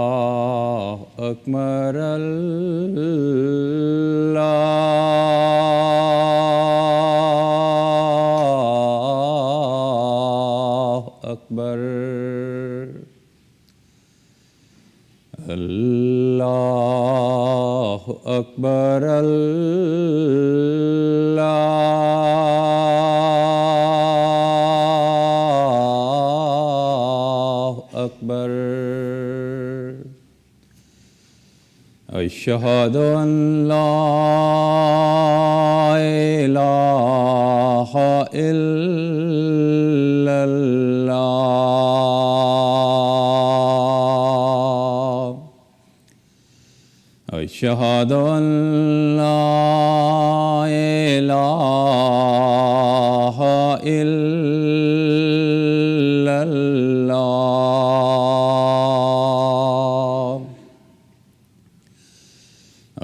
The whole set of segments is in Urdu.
اللہ اکبر اللہ اکبر اللہ اکبر اللہ اکبر اشہد ان لا الہ الا اللہ اشہد ان لا الہ الا اللہ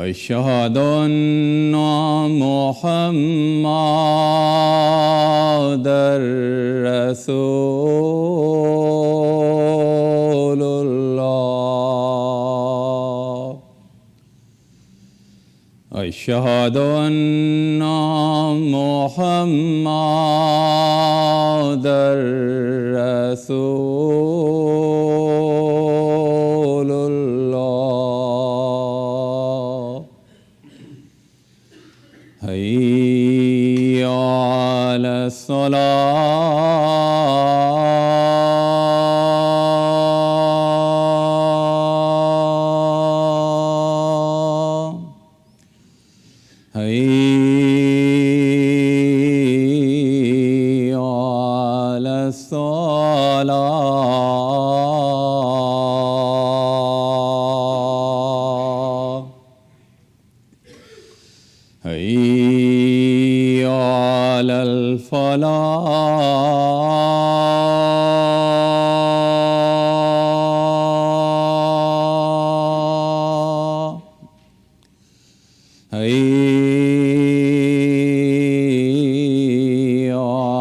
اشہد ان محمد رسول اللہ اشہد ان محمد رسول اللہ حی علی الصلاۃ حی علی الصلاۃ حی علی الفلاح حی علی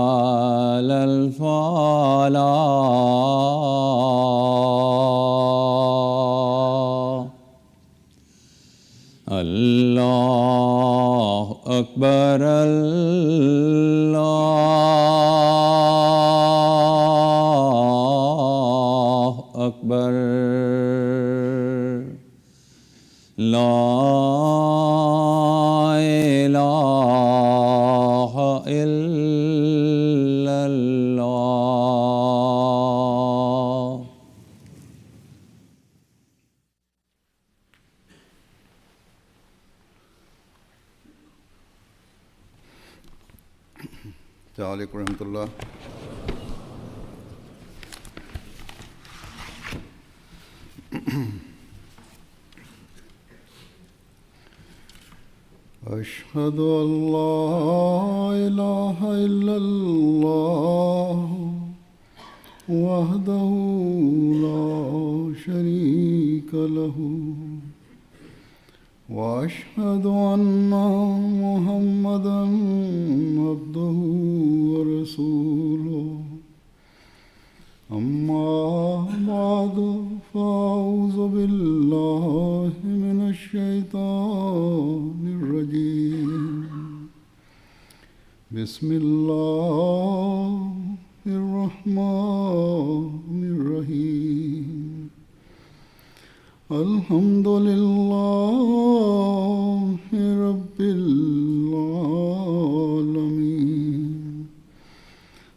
الفلاح اللہ اکبر اللہ اکبر لا الہ الا اللہ السلام علیکم ورحمۃ اللہ. اشہد ان لا الہ الا اللہ وحدہ لا شریک لہ واشہد ان محمدا عبدہ ورسولہ اما بعد فاعوذ باللہ من الشیطان الرجیم بسم اللہ الرحمن الرحیم الحمد للہ رب العالمین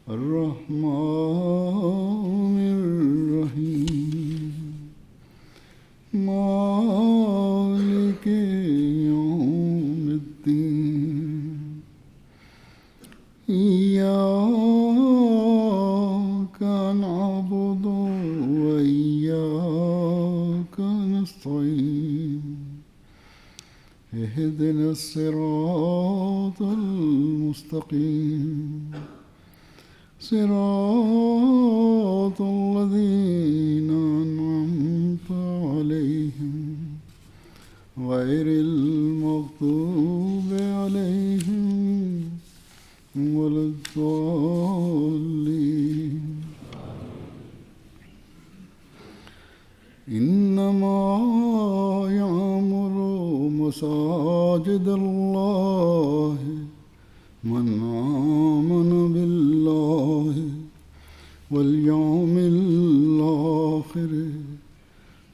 الرحمن الرحیم مالک یوم الدین ایاک نعبد وإیاک نستعین اهدنا الصراط المستقیم صراط الذين أنعمت عليهم غير المغضوب عليهم ولا الضالين إنما يعمر مساجد الله من آمن بالله واليوم الآخر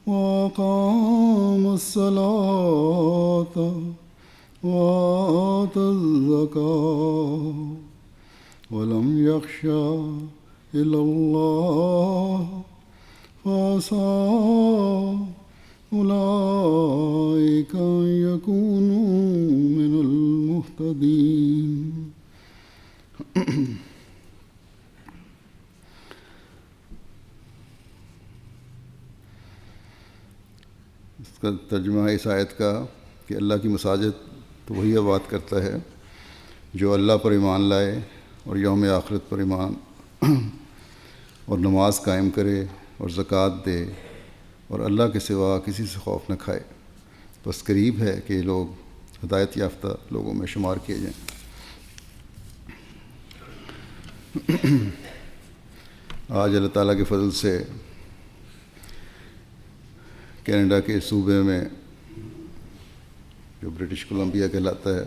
وأقام الصلاة وآتى الزكاة ولم يخش إلا الله فعسى أولئك أن يكونوا من المهتدين. اس کا ترجمہ ہے اس آیت کا کہ اللہ کی مساجد تو وہی آباد کرتا ہے جو اللہ پر ایمان لائے اور یوم آخرت پر ایمان اور نماز قائم کرے اور زکوٰۃ دے اور اللہ کے سوا کسی سے خوف نہ کھائے. بس قریب ہے کہ یہ لوگ ہدایت یافتہ لوگوں میں شمار کیے جائیں. آج اللہ تعالیٰ کے فضل سے کینیڈا کے صوبے میں جو برٹش کولمبیا کہلاتا ہے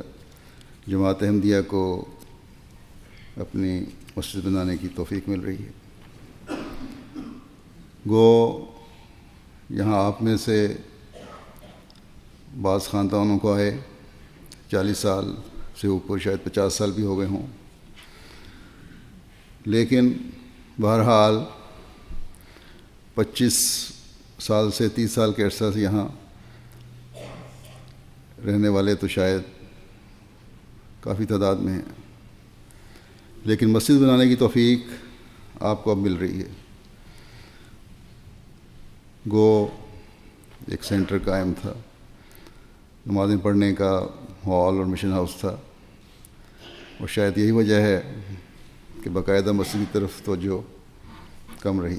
جماعت احمدیہ کو اپنی مسجد بنانے کی توفیق مل رہی ہے. گو یہاں آپ میں سے بعض خاندانوں کو آئے 40 سال سے اوپر شاید 50 سال بھی ہو گئے ہوں، لیکن بہرحال 25 سال سے 30 سال کے عرصہ سے یہاں رہنے والے تو شاید کافی تعداد میں ہیں، لیکن مسجد بنانے کی توفیق آپ کو اب مل رہی ہے. گو ایک سینٹر قائم تھا، نمازیں پڑھنے کا ہال اور مشن ہاؤس تھا، اور شاید یہی وجہ ہے کہ باقاعدہ مسجد کی طرف توجہ کم رہی.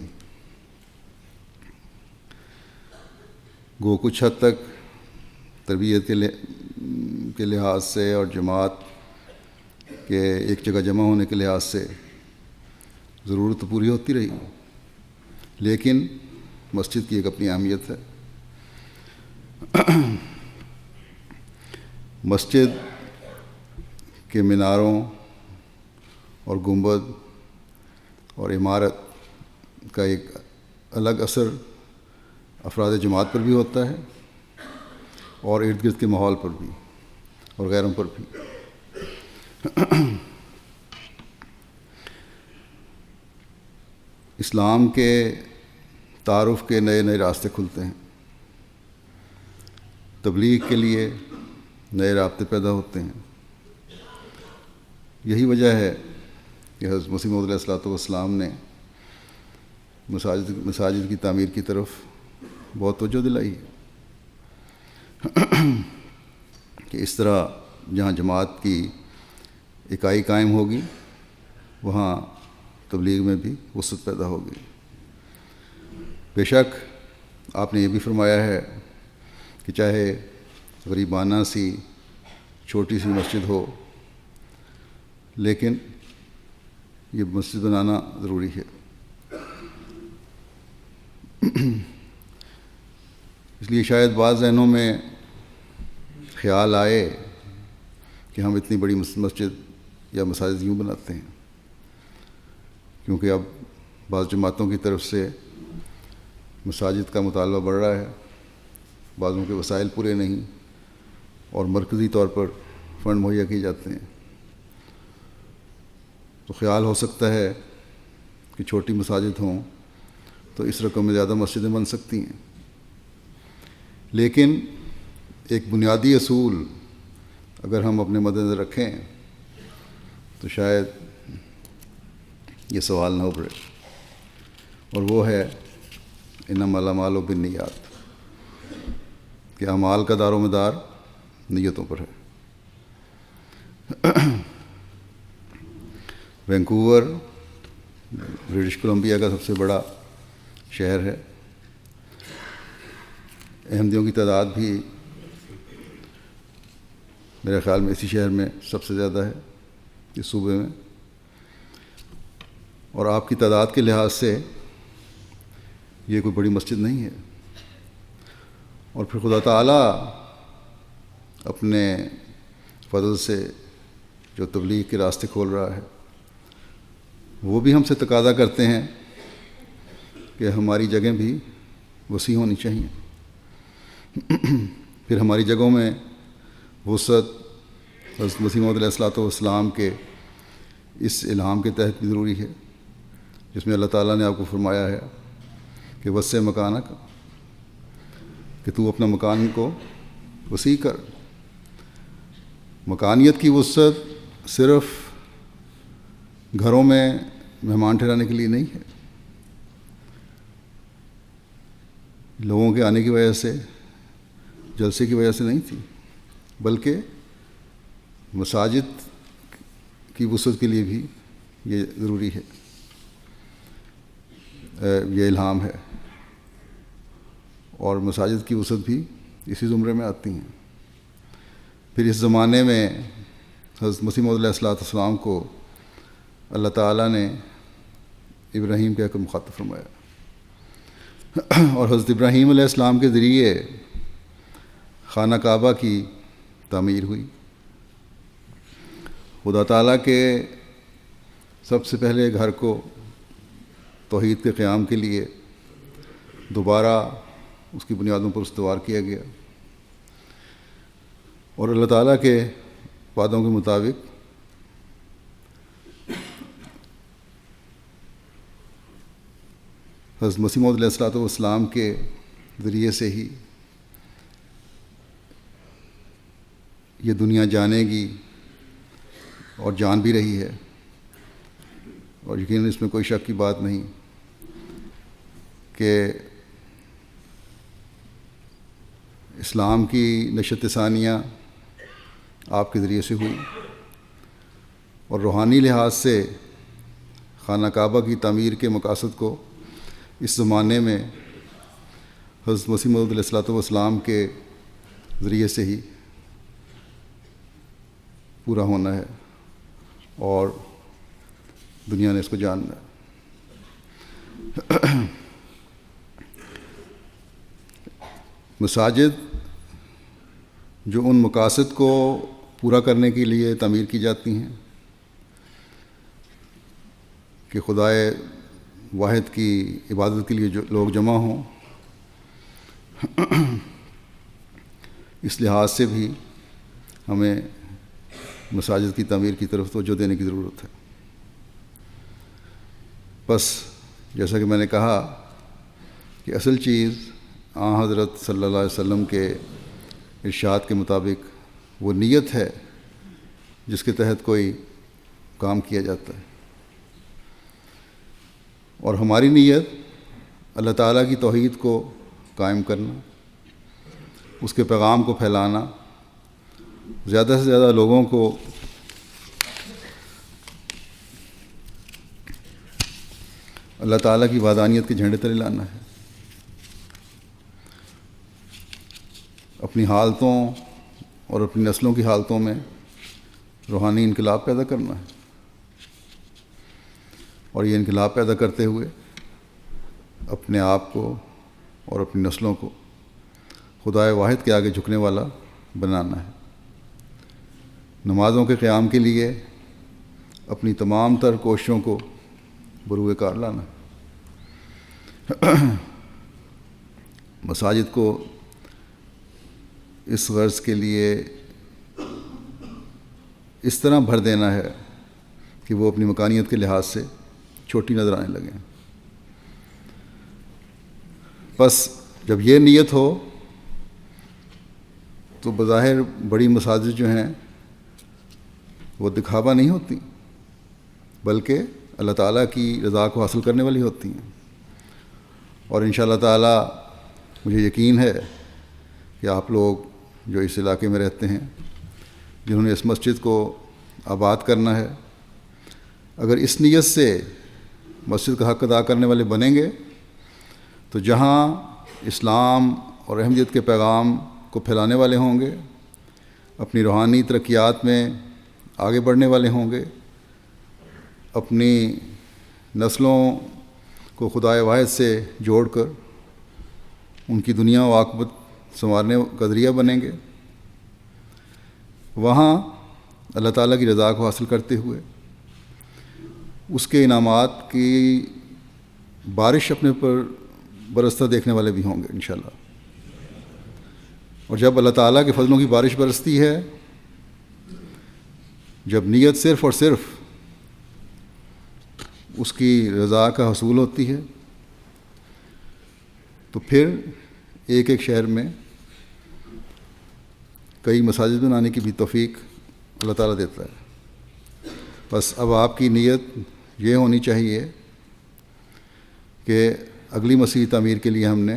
گو کچھ حد تک تربیت کے لحاظ سے اور جماعت کے ایک جگہ جمع ہونے کے لحاظ سے ضرورت تو پوری ہوتی رہی، لیکن مسجد کی ایک اپنی اہمیت ہے. مسجد کے میناروں اور گنبد اور عمارت کا ایک الگ اثر افراد جماعت پر بھی ہوتا ہے اور ارد گرد کے ماحول پر بھی اور غیروں پر بھی. اسلام کے تعارف کے نئے نئے راستے کھلتے ہیں، تبلیغ کے لیے نئے رابطے پیدا ہوتے ہیں. یہی وجہ ہے کہ حضرت مسیح موعود علیہ الصلوۃ والسلام نے مساجد کی تعمیر کی طرف بہت توجہ دلائی ہے کہ اس طرح جہاں جماعت کی اکائی قائم ہوگی وہاں تبلیغ میں بھی وسعت پیدا ہوگی. بے شک آپ نے یہ بھی فرمایا ہے کہ چاہے غریبانہ سی چھوٹی سی مسجد ہو، لیکن یہ مسجد بنانا ضروری ہے. اس لیے شاید بعض ذہنوں میں خیال آئے کہ ہم اتنی بڑی مسجد یا مساجد یوں بناتے ہیں کیونکہ اب بعض جماعتوں کی طرف سے مساجد کا مطالبہ بڑھ رہا ہے، بعضوں کے وسائل پورے نہیں اور مرکزی طور پر فنڈ مہیا کیے جاتے ہیں. تو خیال ہو سکتا ہے کہ چھوٹی مساجد ہوں تو اس رقم میں زیادہ مسجدیں بن سکتی ہیں، لیکن ایک بنیادی اصول اگر ہم اپنے مد نظر رکھیں تو شاید یہ سوال نہ ابھرے، اور وہ ہے انما الاعمال بالنیات، کہ اعمال کا دار و مدار نیتوں پر ہے. وینکوور برٹش کولمبیا کا سب سے بڑا شہر ہے. احمدیوں کی تعداد بھی میرے خیال میں اسی شہر میں سب سے زیادہ ہے اس صوبے میں. اور آپ کی تعداد کے لحاظ سے یہ کوئی بڑی مسجد نہیں ہے. اور پھر خدا تعالیٰ اپنے فضل سے جو تبلیغ کے راستے کھول رہا ہے وہ بھی ہم سے تقاضا کرتے ہیں کہ ہماری جگہیں بھی وسیع ہونی چاہیے. پھر ہماری جگہوں میں وسعت حضرت مسیح موعود علیہ الصلوۃ والسلام کے اس الہام کے تحت بھی ضروری ہے، جس میں اللہ تعالیٰ نے آپ کو فرمایا ہے کہ وسع مکانک، کہ تو اپنا مکان کو وسیع کر. مکانیت کی وسعت صرف گھروں میں مہمان ٹھہرانے کے لیے نہیں ہے، لوگوں کے آنے کی وجہ سے، جلسے کی وجہ سے نہیں تھی، بلکہ مساجد کی وسعت کے لیے بھی یہ ضروری ہے، یہ الہام ہے. اور مساجد کی وسعت بھی اسی زمرے میں آتی ہیں. پھر اس زمانے میں حضرت مسیح موعود علیہ الصلوۃ والسلام کو اللہ تعالیٰ نے ابراہیم کہہ کر مخاطب فرمایا، اور حضرت ابراہیم علیہ السلام کے ذریعے خانہ کعبہ کی تعمیر ہوئی. خدا تعالیٰ کے سب سے پہلے گھر کو توحید کے قیام کے لیے دوبارہ اس کی بنیادوں پر استوار کیا گیا، اور اللہ تعالیٰ کے وعدوں کے مطابق حضرت مسیح موعود علیہ الصلوۃ والسلام کے ذریعے سے ہی یہ دنیا جانے گی اور جان بھی رہی ہے. اور یقیناً اس میں کوئی شک کی بات نہیں کہ اسلام کی نشت ثانیہ آپ کے ذریعے سے ہوئی، اور روحانی لحاظ سے خانہ کعبہ کی تعمیر کے مقاصد کو اس زمانے میں حضرت مسیح موعود علیہ الصلوۃ والسلام کے ذریعے سے ہی پورا ہونا ہے، اور دنیا نے اس کو جاننا ہے. مساجد جو ان مقاصد کو پورا کرنے کے لیے تعمیر کی جاتی ہیں کہ خدائے واحد کی عبادت کے لیے جو لوگ جمع ہوں، اس لحاظ سے بھی ہمیں مساجد کی تعمیر کی طرف توجہ دینے کی ضرورت ہے. بس جیسا کہ میں نے کہا کہ اصل چیز حضرت صلی اللہ علیہ وسلم کے ارشاد کے مطابق وہ نیت ہے جس کے تحت کوئی کام کیا جاتا ہے، اور ہماری نیت اللہ تعالیٰ کی توحید کو قائم کرنا، اس کے پیغام کو پھیلانا، زیادہ سے زیادہ لوگوں کو اللہ تعالیٰ کی وحدانیت کے جھنڈے تلے لانا ہے، اپنی حالتوں اور اپنی نسلوں کی حالتوں میں روحانی انقلاب پیدا کرنا ہے، اور یہ انقلاب پیدا کرتے ہوئے اپنے آپ کو اور اپنی نسلوں کو خدائے واحد کے آگے جھکنے والا بنانا ہے. نمازوں کے قیام کے لیے اپنی تمام تر کوششوں کو بروئے کار لانا ہے. مساجد کو اس غرض کے لیے اس طرح بھر دینا ہے کہ وہ اپنی مکانیت کے لحاظ سے چھوٹی نظر آنے لگیں. بس جب یہ نیت ہو تو بظاہر بڑی مساجد جو ہیں وہ دکھاوا نہیں ہوتی، بلکہ اللہ تعالیٰ کی رضا کو حاصل کرنے والی ہوتی ہیں. اور انشاءاللہ تعالیٰ مجھے یقین ہے کہ آپ لوگ جو اس علاقے میں رہتے ہیں، جنہوں نے اس مسجد کو آباد کرنا ہے، اگر اس نیت سے مسجد کا حق ادا کرنے والے بنیں گے تو جہاں اسلام اور احمدیت کے پیغام کو پھیلانے والے ہوں گے، اپنی روحانی ترقیات میں آگے بڑھنے والے ہوں گے، اپنی نسلوں کو خدائے واحد سے جوڑ کر ان کی دنیا و عاقبت سنوارنے کا ذریعہ بنیں گے، وہاں اللہ تعالیٰ کی رضا کو حاصل کرتے ہوئے اس کے انعامات کی بارش اپنے پر برستا دیکھنے والے بھی ہوں گے انشاءاللہ۔ اور جب اللہ تعالیٰ کے فضلوں کی بارش برستی ہے، جب نیت صرف اور صرف اس کی رضا کا حصول ہوتی ہے، تو پھر ایک ایک شہر میں کئی مساجد بنانے کی بھی توفیق اللہ تعالیٰ دیتا ہے۔ بس اب آپ کی نیت یہ ہونی چاہیے کہ اگلی مسجد تعمیر کے لیے ہم نے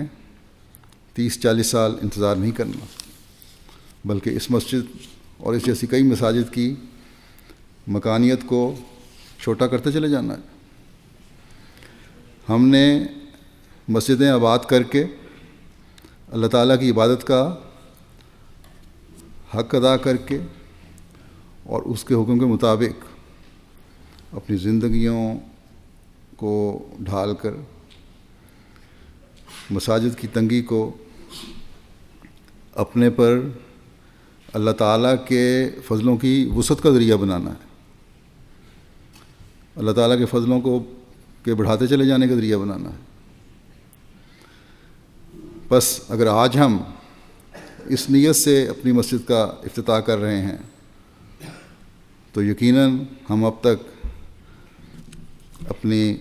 30-40 سال انتظار نہیں کرنا، بلکہ اس مسجد اور اس جیسی کئی مساجد کی مکانیت کو چھوٹا کرتے چلے جانا ہے۔ ہم نے مسجدیں آباد کر کے اللہ تعالیٰ کی عبادت کا حق ادا کر کے اور اس کے حکم کے مطابق اپنی زندگیوں کو ڈھال کر مساجد کی تنگی کو اپنے پر اللہ تعالیٰ کے فضلوں کی وسعت کا ذریعہ بنانا ہے، اللہ تعالیٰ کے فضلوں کو کے بڑھاتے چلے جانے کا ذریعہ بنانا ہے۔ بس اگر آج ہم اس نیت سے اپنی مسجد کا افتتاح کر رہے ہیں تو یقیناً ہم اب تک اپنی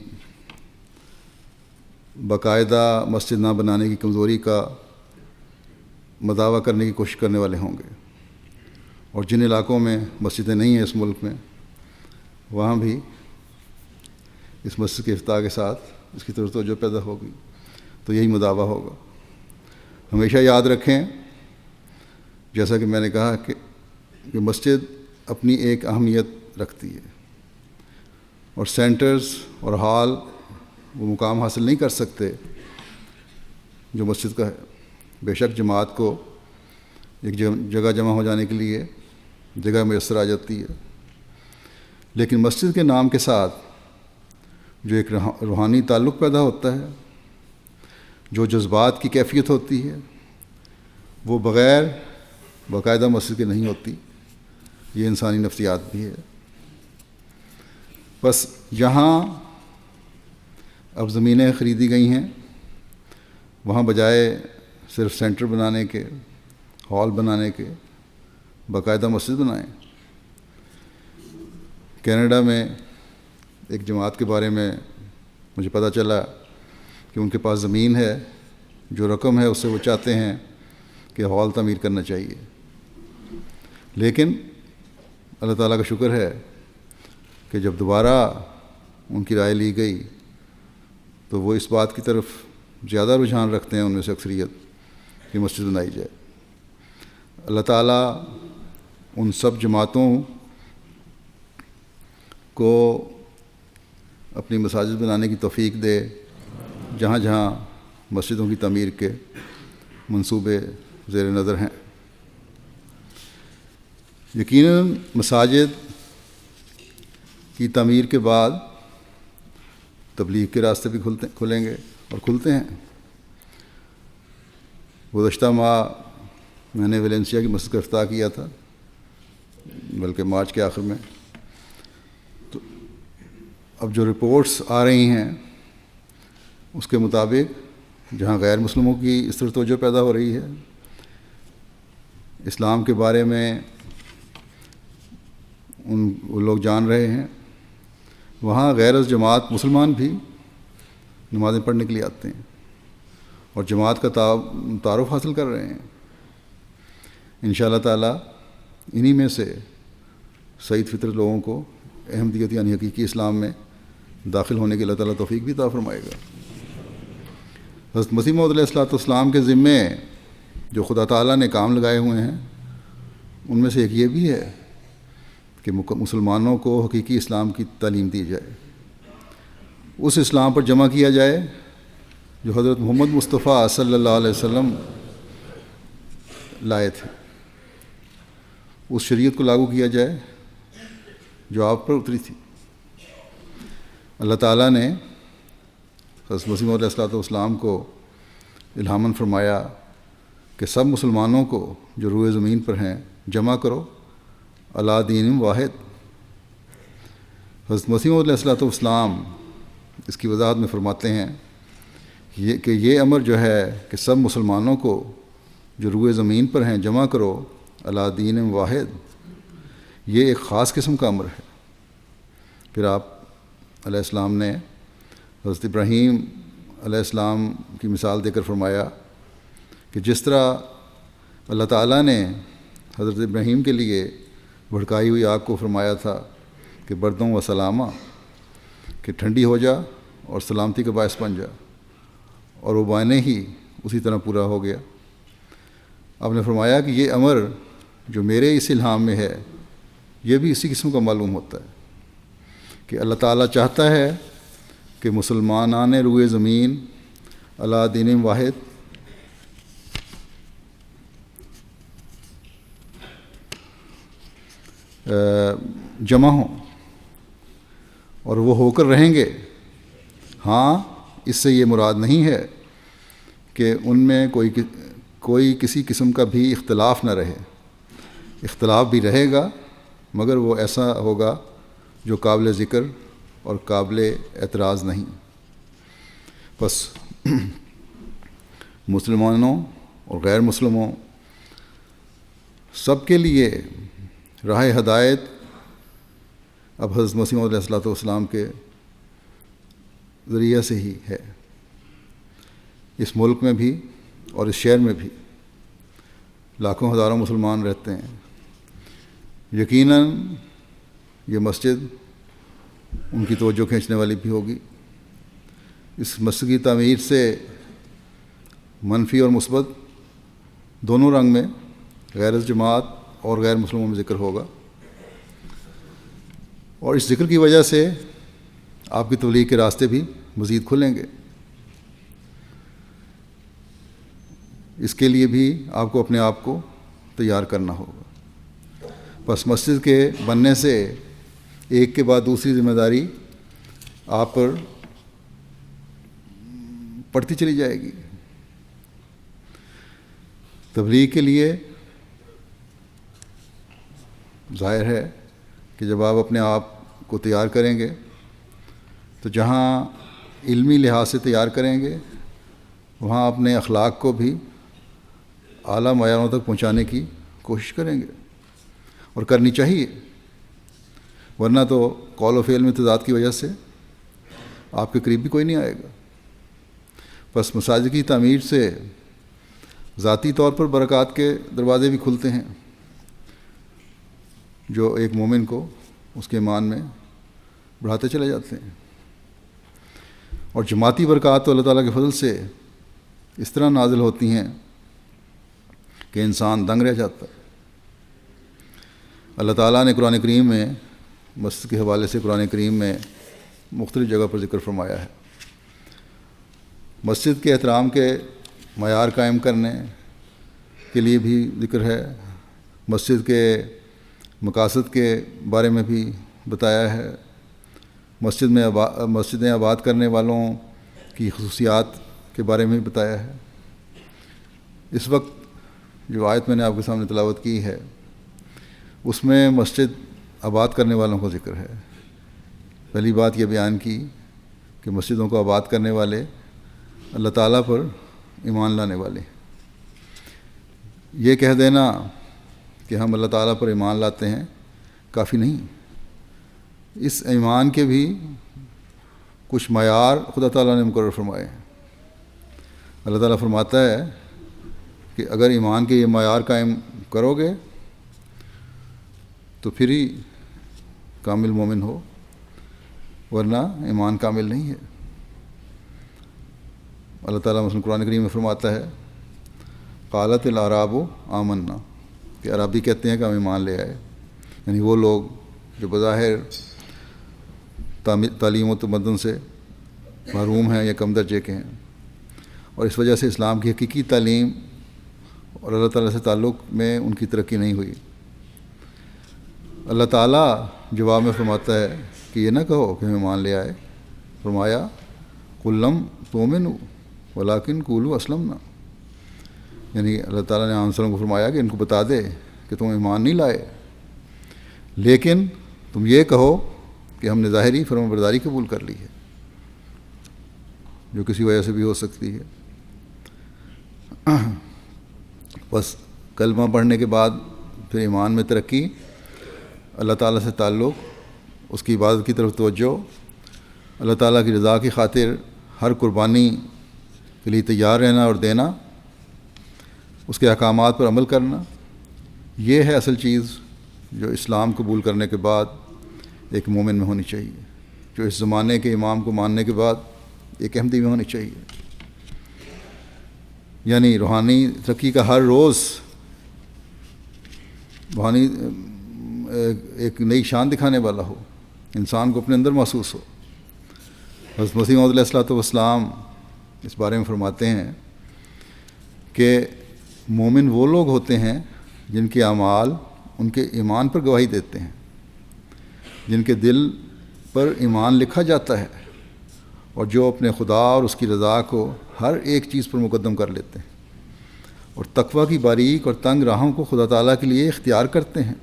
باقاعدہ مسجد نہ بنانے کی کمزوری کا مداوع کرنے کی کوشش کرنے والے ہوں گے، اور جن علاقوں میں مسجدیں نہیں ہیں اس ملک میں، وہاں بھی اس مسجد کے افتتاح کے ساتھ اس کی طرف توجہ پیدا ہوگی، تو یہی مداوع ہوگا۔ ہمیشہ یاد رکھیں، جیسا کہ میں نے کہا کہ مسجد اپنی ایک اہمیت رکھتی ہے، اور سینٹرز اور ہال وہ مقام حاصل نہیں کر سکتے جو مسجد کا ہے۔ بے شک جماعت کو ایک جگہ جمع ہو جانے کے لیے جگہ میسر آ جاتی ہے، لیکن مسجد کے نام کے ساتھ جو ایک روحانی تعلق پیدا ہوتا ہے، جو جذبات کی کیفیت ہوتی ہے، وہ بغیر باقاعدہ مسجد کے نہیں ہوتی۔ یہ انسانی نفسیات بھی ہے۔ بس جہاں اب زمینیں خریدی گئی ہیں، وہاں بجائے صرف سینٹر بنانے کے، ہال بنانے کے، باقاعدہ مسجد بنائیں۔ کینیڈا میں ایک جماعت کے بارے میں مجھے پتہ چلا کہ ان کے پاس زمین ہے، جو رقم ہے اس سے وہ چاہتے ہیں کہ ہال تعمیر کرنا چاہیے، لیکن اللہ تعالیٰ کا شکر ہے کہ جب دوبارہ ان کی رائے لی گئی تو وہ اس بات کی طرف زیادہ رجحان رکھتے ہیں ان میں سے اکثریت کہ مسجد بنائی جائے۔ اللہ تعالیٰ ان سب جماعتوں کو اپنی مساجد بنانے کی توفیق دے جہاں جہاں مسجدوں کی تعمیر کے منصوبے زیر نظر ہیں۔ یقیناً مساجد کی تعمیر کے بعد تبلیغ کے راستے بھی کھلیں گے اور کھلتے ہیں۔ گزشتہ ماہ میں نے ویلنسیا کی مسجد کا افتتاح کیا تھا، بلکہ مارچ کے آخر میں۔ تو اب جو رپورٹس آ رہی ہیں اس کے مطابق جہاں غیر مسلموں کی اس طرح توجہ پیدا ہو رہی ہے، اسلام کے بارے میں وہ لوگ جان رہے ہیں، وہاں غیر از جماعت مسلمان بھی نمازیں پڑھنے کے لیے آتے ہیں اور جماعت کا تعارف حاصل کر رہے ہیں۔ انشاءاللہ تعالیٰ انہی میں سے سعید فطرت لوگوں کو احمدیت یعنی حقیقی اسلام میں داخل ہونے کے اللہ تعالیٰ توفیق بھی عطا فرمائے گا۔ حضرت مسیح موعود علیہ الصلوۃ والسلام کے ذمے جو خدا تعالیٰ نے کام لگائے ہوئے ہیں، ان میں سے ایک یہ بھی ہے کہ مسلمانوں کو حقیقی اسلام کی تعلیم دی جائے، اس اسلام پر جمع کیا جائے جو حضرت محمد مصطفیٰ صلی اللہ علیہ وسلم لائے تھے، اس شریعت کو لاگو کیا جائے جو آپ پر اتری تھی۔ اللہ تعالیٰ نے حضرت مسیح موعود علیہ السلام کو الہاماً فرمایا کہ سب مسلمانوں کو جو روئے زمین پر ہیں جمع کرو علی دین واحد۔ حضرت مسیح موعود علیہ السلام اس کی وضاحت میں فرماتے ہیں کہ یہ امر جو ہے کہ سب مسلمانوں کو جو روئے زمین پر ہیں جمع کرو علی دین واحد، یہ ایک خاص قسم کا امر ہے۔ پھر آپ علیہ السلام نے حضرت ابراہیم علیہ السلام کی مثال دے کر فرمایا کہ جس طرح اللہ تعالیٰ نے حضرت ابراہیم کے لیے بھڑکائی ہوئی آگ کو فرمایا تھا کہ بردوں و سلامہ، کہ ٹھنڈی ہو جا اور سلامتی کا باعث بن جا، اور وہ معنی ہی اسی طرح پورا ہو گیا۔ آپ نے فرمایا کہ یہ امر جو میرے اس الہام میں ہے یہ بھی اسی قسم کا معلوم ہوتا ہے کہ اللہ تعالیٰ چاہتا ہے کہ مسلمانان روئے زمین علی دین واحد جمع ہوں اور وہ ہو کر رہیں گے۔ ہاں، اس سے یہ مراد نہیں ہے کہ ان میں کوئی کسی قسم کا بھی اختلاف نہ رہے، اختلاف بھی رہے گا مگر وہ ایسا ہوگا جو قابل ذکر اور قابل اعتراض نہیں۔ بس مسلمانوں اور غیر مسلموں سب کے لیے راہ ہدایت اب حضرت مسیح موعود علیہ السلام کے ذریعہ سے ہی ہے، اس ملک میں بھی اور اس شہر میں بھی لاکھوں ہزاروں مسلمان رہتے ہیں۔ یقیناً یہ مسجد ان کی توجہ کھینچنے والی بھی ہوگی۔ اس مسجد کی تعمیر سے منفی اور مثبت دونوں رنگ میں غیر جماعت اور غیر مسلموں میں ذکر ہوگا، اور اس ذکر کی وجہ سے آپ کی تبلیغ کے راستے بھی مزید کھلیں گے۔ اس کے لیے بھی آپ کو اپنے آپ کو تیار کرنا ہوگا۔ بس مسجد کے بننے سے ایک کے بعد دوسری ذمہ داری آپ پر پڑتی چلی جائے گی۔ تبلیغ کے لیے ظاہر ہے کہ جب آپ اپنے آپ کو تیار کریں گے تو جہاں علمی لحاظ سے تیار کریں گے وہاں اپنے اخلاق کو بھی اعلیٰ معیاروں تک پہنچانے کی کوشش کریں گے، اور کرنی چاہیے، ورنہ تو قول و فعل میں تضاد کی وجہ سے آپ کے قریب بھی کوئی نہیں آئے گا۔ بس مساجد کی تعمیر سے ذاتی طور پر برکات کے دروازے بھی کھلتے ہیں جو ایک مومن کو اس کے ایمان میں بڑھاتے چلے جاتے ہیں، اور جماعتی برکات تو اللہ تعالیٰ کے فضل سے اس طرح نازل ہوتی ہیں کہ انسان دنگ رہ جاتا ہے۔ اللہ تعالیٰ نے قرآن کریم میں مسجد کے حوالے سے قرآن کریم میں مختلف جگہ پر ذکر فرمایا ہے۔ مسجد کے احترام کے معیار قائم کرنے کے لیے بھی ذکر ہے، مسجد کے مقاصد کے بارے میں بھی بتایا ہے، مسجدیں آباد کرنے والوں کی خصوصیات کے بارے میں بھی بتایا ہے۔ اس وقت جو آیت میں نے آپ کے سامنے تلاوت کی ہے اس میں مسجد آباد کرنے والوں کا ذکر ہے۔ پہلی بات یہ بیان کی کہ مسجدوں کو آباد کرنے والے اللہ تعالیٰ پر ایمان لانے والے۔ یہ کہہ دینا کہ ہم اللہ تعالیٰ پر ایمان لاتے ہیں کافی نہیں، اس ایمان کے بھی کچھ معیار خدا تعالیٰ نے مقرر فرمائے ہیں۔ اللہ تعالیٰ فرماتا ہے کہ اگر ایمان کے یہ معیار قائم کرو گے تو پھر ہی کامل مومن ہو، ورنہ ایمان کامل نہیں ہے۔ اللہ تعالیٰ مثلا قرآن کریم میں فرماتا ہے قالت الاعراب آمنا، کہ عربی کہتے ہیں کہ ہم ایمان لے آئے، یعنی وہ لوگ جو بظاہر تعلیم و تمدن سے محروم ہیں یا کم درجے کے ہیں، اور اس وجہ سے اسلام کی حقیقی تعلیم اور اللہ تعالیٰ سے تعلق میں ان کی ترقی نہیں ہوئی۔ اللہ تعالیٰ جواب میں فرماتا ہے کہ یہ نہ کہو کہ ہم ایمان لے آئے، فرمایا قل لم تؤمنوا ولکن قولوا اسلمنا، یعنی اللہ تعالیٰ نے علیہ وسلم کو فرمایا کہ ان کو بتا دے کہ تم ایمان نہیں لائے، لیکن تم یہ کہو کہ ہم نے ظاہری فرمانبرداری قبول کر لی ہے، جو کسی وجہ سے بھی ہو سکتی ہے۔ بس کلمہ پڑھنے کے بعد پھر ایمان میں ترقی، اللہ تعالیٰ سے تعلق، اس کی عبادت کی طرف توجہ، اللہ تعالیٰ کی رضا کی خاطر ہر قربانی کے لیے تیار رہنا اور دینا، اس کے احکامات پر عمل کرنا، یہ ہے اصل چیز جو اسلام قبول کرنے کے بعد ایک مومن میں ہونی چاہیے، جو اس زمانے کے امام کو ماننے کے بعد ایک احمدی میں ہونی چاہیے۔ یعنی روحانی ترقی کا ہر روز روحانی ایک نئی شان دکھانے والا ہو، انسان کو اپنے اندر محسوس ہو۔ حضرت مسیح موعود علیہ الصلوۃ والسلام اس بارے میں فرماتے ہیں کہ مومن وہ لوگ ہوتے ہیں جن کے اعمال ان کے ایمان پر گواہی دیتے ہیں، جن کے دل پر ایمان لکھا جاتا ہے، اور جو اپنے خدا اور اس کی رضا کو ہر ایک چیز پر مقدم کر لیتے ہیں، اور تقویٰ کی باریک اور تنگ راہوں کو خدا تعالیٰ کے لیے اختیار کرتے ہیں،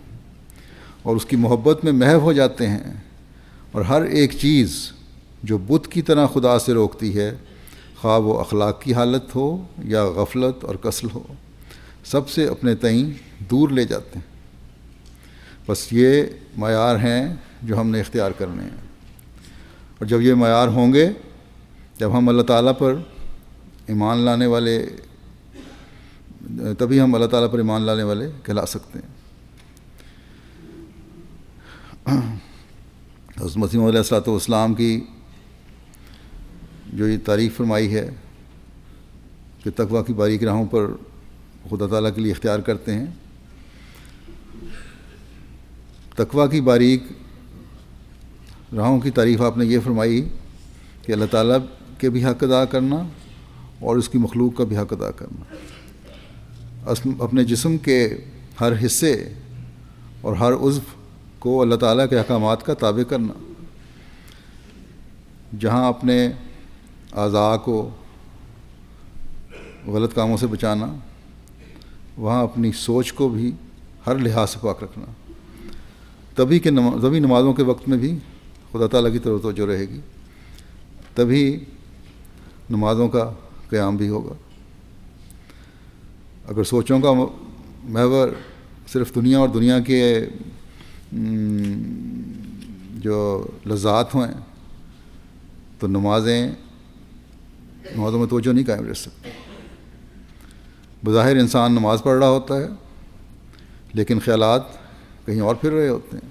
اور اس کی محبت میں محو ہو جاتے ہیں، اور ہر ایک چیز جو بت کی طرح خدا سے روکتی ہے، خواہ وہ اخلاق کی حالت ہو یا غفلت اور کسل ہو، سب سے اپنے تئیں دور لے جاتے ہیں۔ بس یہ معیار ہیں جو ہم نے اختیار کرنے ہیں، اور جب یہ معیار ہوں گے، جب ہم اللہ تعالیٰ پر ایمان لانے والے، تبھی ہم اللہ تعالیٰ پر ایمان لانے والے کہلا سکتے ہیں۔ حضرت مسیح موعود علیہ الصلوۃ والسلام کی جو یہ تعریف فرمائی ہے کہ تقویٰ کی باریک راہوں پر خدا تعالیٰ کے لیے اختیار کرتے ہیں، تقویٰ کی باریک راہوں کی تعریف آپ نے یہ فرمائی کہ اللہ تعالیٰ کے بھی حق ادا کرنا اور اس کی مخلوق کا بھی حق ادا کرنا، اپنے جسم کے ہر حصے اور ہر عضو کو اللہ تعالیٰ کے احکامات کا تابع کرنا، جہاں اپنے اعضاء کو غلط کاموں سے بچانا، وہاں اپنی سوچ کو بھی ہر لحاظ سے پاک رکھنا، تبھی نمازوں کے وقت میں بھی خدا تعالیٰ کی طرف توجہ رہے گی، تبھی نمازوں کا قیام بھی ہوگا۔ اگر سوچوں کا محور صرف دنیا اور دنیا کے جو لذات ہیں تو نمازوں میں توجہ نہیں قائم رہ سکتی۔ بظاہر انسان نماز پڑھ رہا ہوتا ہے، لیکن خیالات کہیں اور پھر رہے ہوتے ہیں۔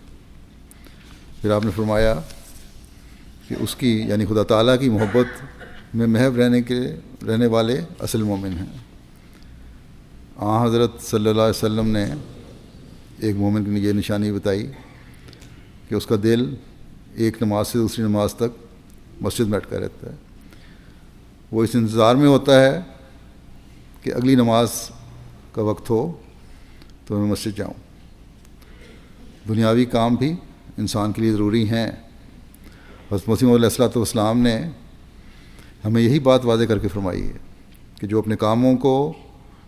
پھر آپ نے فرمایا کہ اس کی یعنی خدا تعالیٰ کی محبت میں محو رہنے والے اصل مومن ہیں۔ حضرت صلی اللہ علیہ وسلم نے ایک مومن کی یہ نشانی بتائی کہ اس کا دل ایک نماز سے دوسری نماز تک مسجد میں اٹکا رہتا ہے، وہ اس انتظار میں ہوتا ہے کہ اگلی نماز کا وقت ہو تو میں مسجد جاؤں۔ دنیاوی کام بھی انسان کے لیے ضروری ہیں۔ حضرت مسیح موعود علیہ الصلوۃ والسلام نے ہمیں یہی بات واضح کر کے فرمائی ہے کہ جو اپنے کاموں کو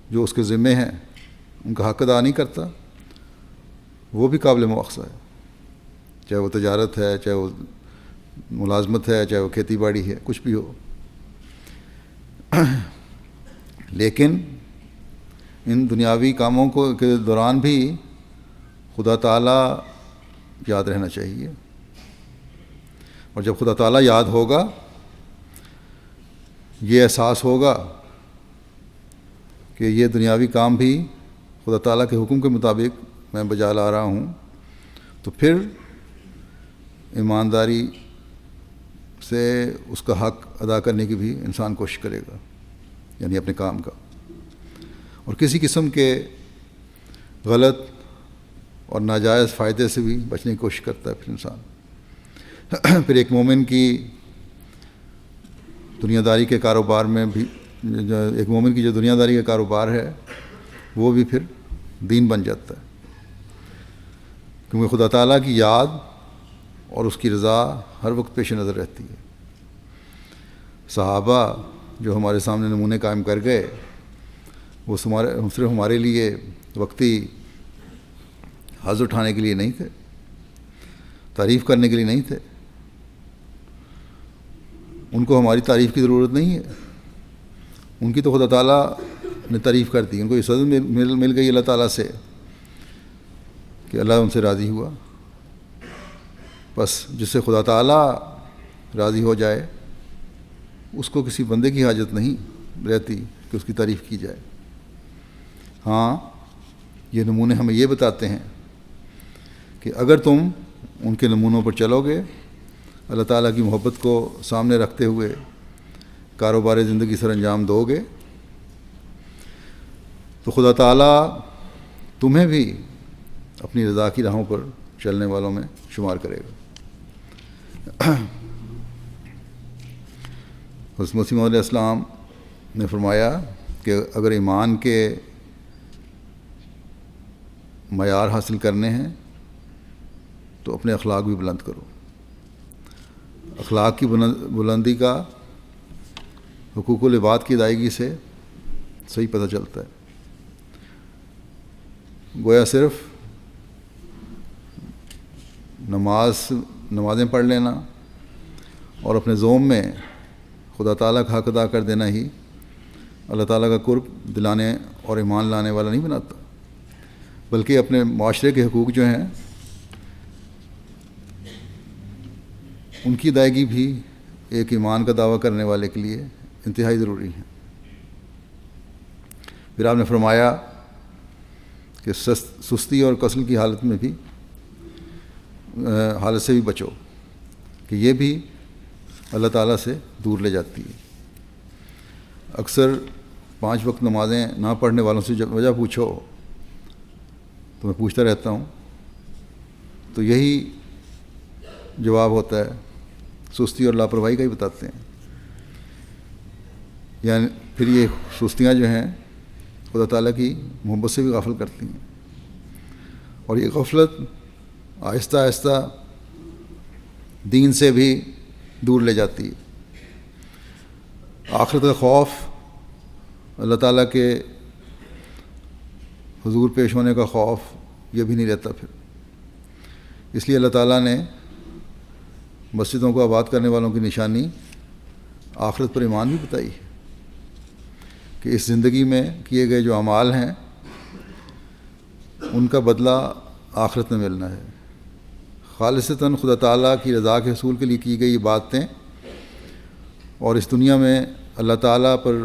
جو اس کے ذمے ہیں ان کا حق ادا نہیں کرتا، وہ بھی قابل مواخذہ ہے، چاہے وہ تجارت ہے، چاہے وہ ملازمت ہے، چاہے وہ کھیتی باڑی ہے، کچھ بھی ہو۔ لیکن ان دنیاوی کاموں کے دوران بھی خدا تعالیٰ یاد رہنا چاہیے، اور جب خدا تعالیٰ یاد ہوگا، یہ احساس ہوگا کہ یہ دنیاوی کام بھی خدا تعالیٰ کے حکم کے مطابق میں بجا لا رہا ہوں، تو پھر ایمانداری سے اس کا حق ادا کرنے کی بھی انسان کوشش کرے گا، یعنی اپنے کام کا، اور کسی قسم کے غلط اور ناجائز فائدے سے بھی بچنے کی کوشش کرتا ہے پھر انسان۔ پھر ایک مومن کی دنیا داری کے کاروبار میں بھی، ایک مومن کی جو دنیا داری کا کاروبار ہے وہ بھی پھر دین بن جاتا ہے، کیونکہ خدا تعالیٰ کی یاد اور اس کی رضا ہر وقت پیش نظر رہتی ہے۔ صحابہ جو ہمارے سامنے نمونے قائم کر گئے وہ صرف ہمارے لیے وقتی حظ اٹھانے کے لیے نہیں تھے، تعریف کرنے کے لیے نہیں تھے. ان کو ہماری تعریف کی ضرورت نہیں ہے، ان کی تو خدا تعالیٰ نے تعریف کر دی. ان کو عزت مل گئی اللہ تعالیٰ سے کہ اللہ ان سے راضی ہوا. بس جس سے خدا تعالیٰ راضی ہو جائے اس کو کسی بندے کی حاجت نہیں رہتی کہ اس کی تعریف کی جائے. ہاں، یہ نمونے ہمیں یہ بتاتے ہیں کہ اگر تم ان کے نمونوں پر چلو گے، اللہ تعالیٰ کی محبت کو سامنے رکھتے ہوئے کاروبار زندگی سر انجام دو گے تو خدا تعالیٰ تمہیں بھی اپنی رضا کی راہوں پر چلنے والوں میں شمار کرے گا. حضرت مسیح موعود علیہ السلام نے فرمایا کہ اگر ایمان کے معیار حاصل کرنے ہیں تو اپنے اخلاق بھی بلند کرو. اخلاق کی بلندی کا حقوق العباد کی ادائیگی سے صحیح پتہ چلتا ہے. گویا صرف نمازیں پڑھ لینا اور اپنے زوم میں خدا تعالیٰ کا حق ادا کر دینا ہی اللہ تعالیٰ کا قرب دلانے اور ایمان لانے والا نہیں بناتا، بلکہ اپنے معاشرے کے حقوق جو ہیں ان کی ادائیگی بھی ایک ایمان کا دعویٰ کرنے والے کے لیے انتہائی ضروری ہے. پھر آپ نے فرمایا کہ سستی اور کسل کی حالت سے بھی بچو کہ یہ بھی اللہ تعالیٰ سے دور لے جاتی ہے. اکثر 5 وقت نمازیں نہ پڑھنے والوں سے جب وجہ پوچھو تو میں پوچھتا رہتا ہوں تو یہی جواب ہوتا ہے، سستی اور لاپرواہی کا ہی بتاتے ہیں. یعنی پھر یہ سستیاں جو ہیں خدا تعالیٰ کی محبت سے بھی غافل کرتی ہیں، اور یہ غفلت آہستہ آہستہ دین سے بھی دور لے جاتی ہے. آخرت کا خوف، اللہ تعالیٰ کے حضور پیش ہونے کا خوف، یہ بھی نہیں رہتا پھر. اس لیے اللہ تعالیٰ نے مسجدوں کو آباد کرنے والوں کی نشانی آخرت پر ایمان بھی بتائی ہے کہ اس زندگی میں کیے گئے جو اعمال ہیں ان کا بدلہ آخرت میں ملنا ہے. خالصتاً خدا تعالیٰ کی رضا کے حصول کے لیے کی گئی باتیں اور اس دنیا میں اللہ تعالیٰ پر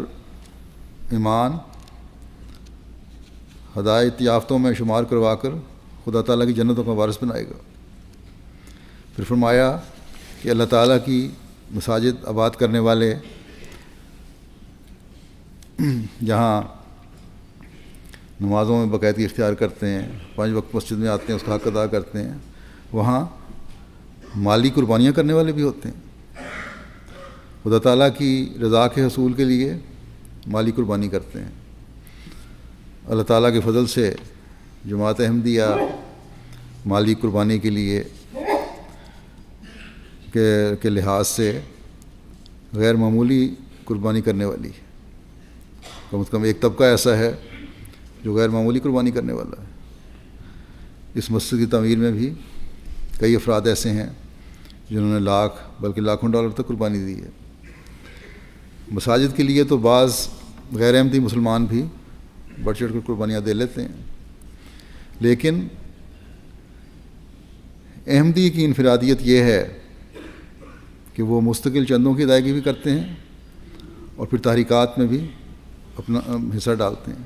ایمان ہدایت یافتوں میں شمار کروا کر خدا تعالیٰ کی جنتوں کا وارث بنائے گا. پھر فرمایا کہ اللہ تعالیٰ کی مساجد آباد کرنے والے جہاں نمازوں میں باقاعدگی اختیار کرتے ہیں، 5 وقت مسجد میں آتے ہیں، اس کا حق ادا کرتے ہیں، وہاں مالی قربانیاں کرنے والے بھی ہوتے ہیں. خدا تعالیٰ کی رضا کے حصول کے لیے مالی قربانی کرتے ہیں. اللہ تعالیٰ کے فضل سے جماعت احمدیہ مالی قربانی کے لیے کے لحاظ سے غیر معمولی قربانی کرنے والی ہے. کم از کم ایک طبقہ ایسا ہے جو غیر معمولی قربانی کرنے والا ہے. اس مسجد کی تعمیر میں بھی کئی افراد ایسے ہیں جنہوں نے لاکھ بلکہ لاکھوں ڈالر تک قربانی دی ہے. مساجد کے لیے تو بعض غیر احمدی مسلمان بھی بڑھ چڑھ کر قربانیاں دے لیتے ہیں، لیکن احمدی کی انفرادیت یہ ہے کہ وہ مستقل چندوں کی ادائیگی بھی کرتے ہیں اور پھر تحریکات میں بھی اپنا حصہ ڈالتے ہیں.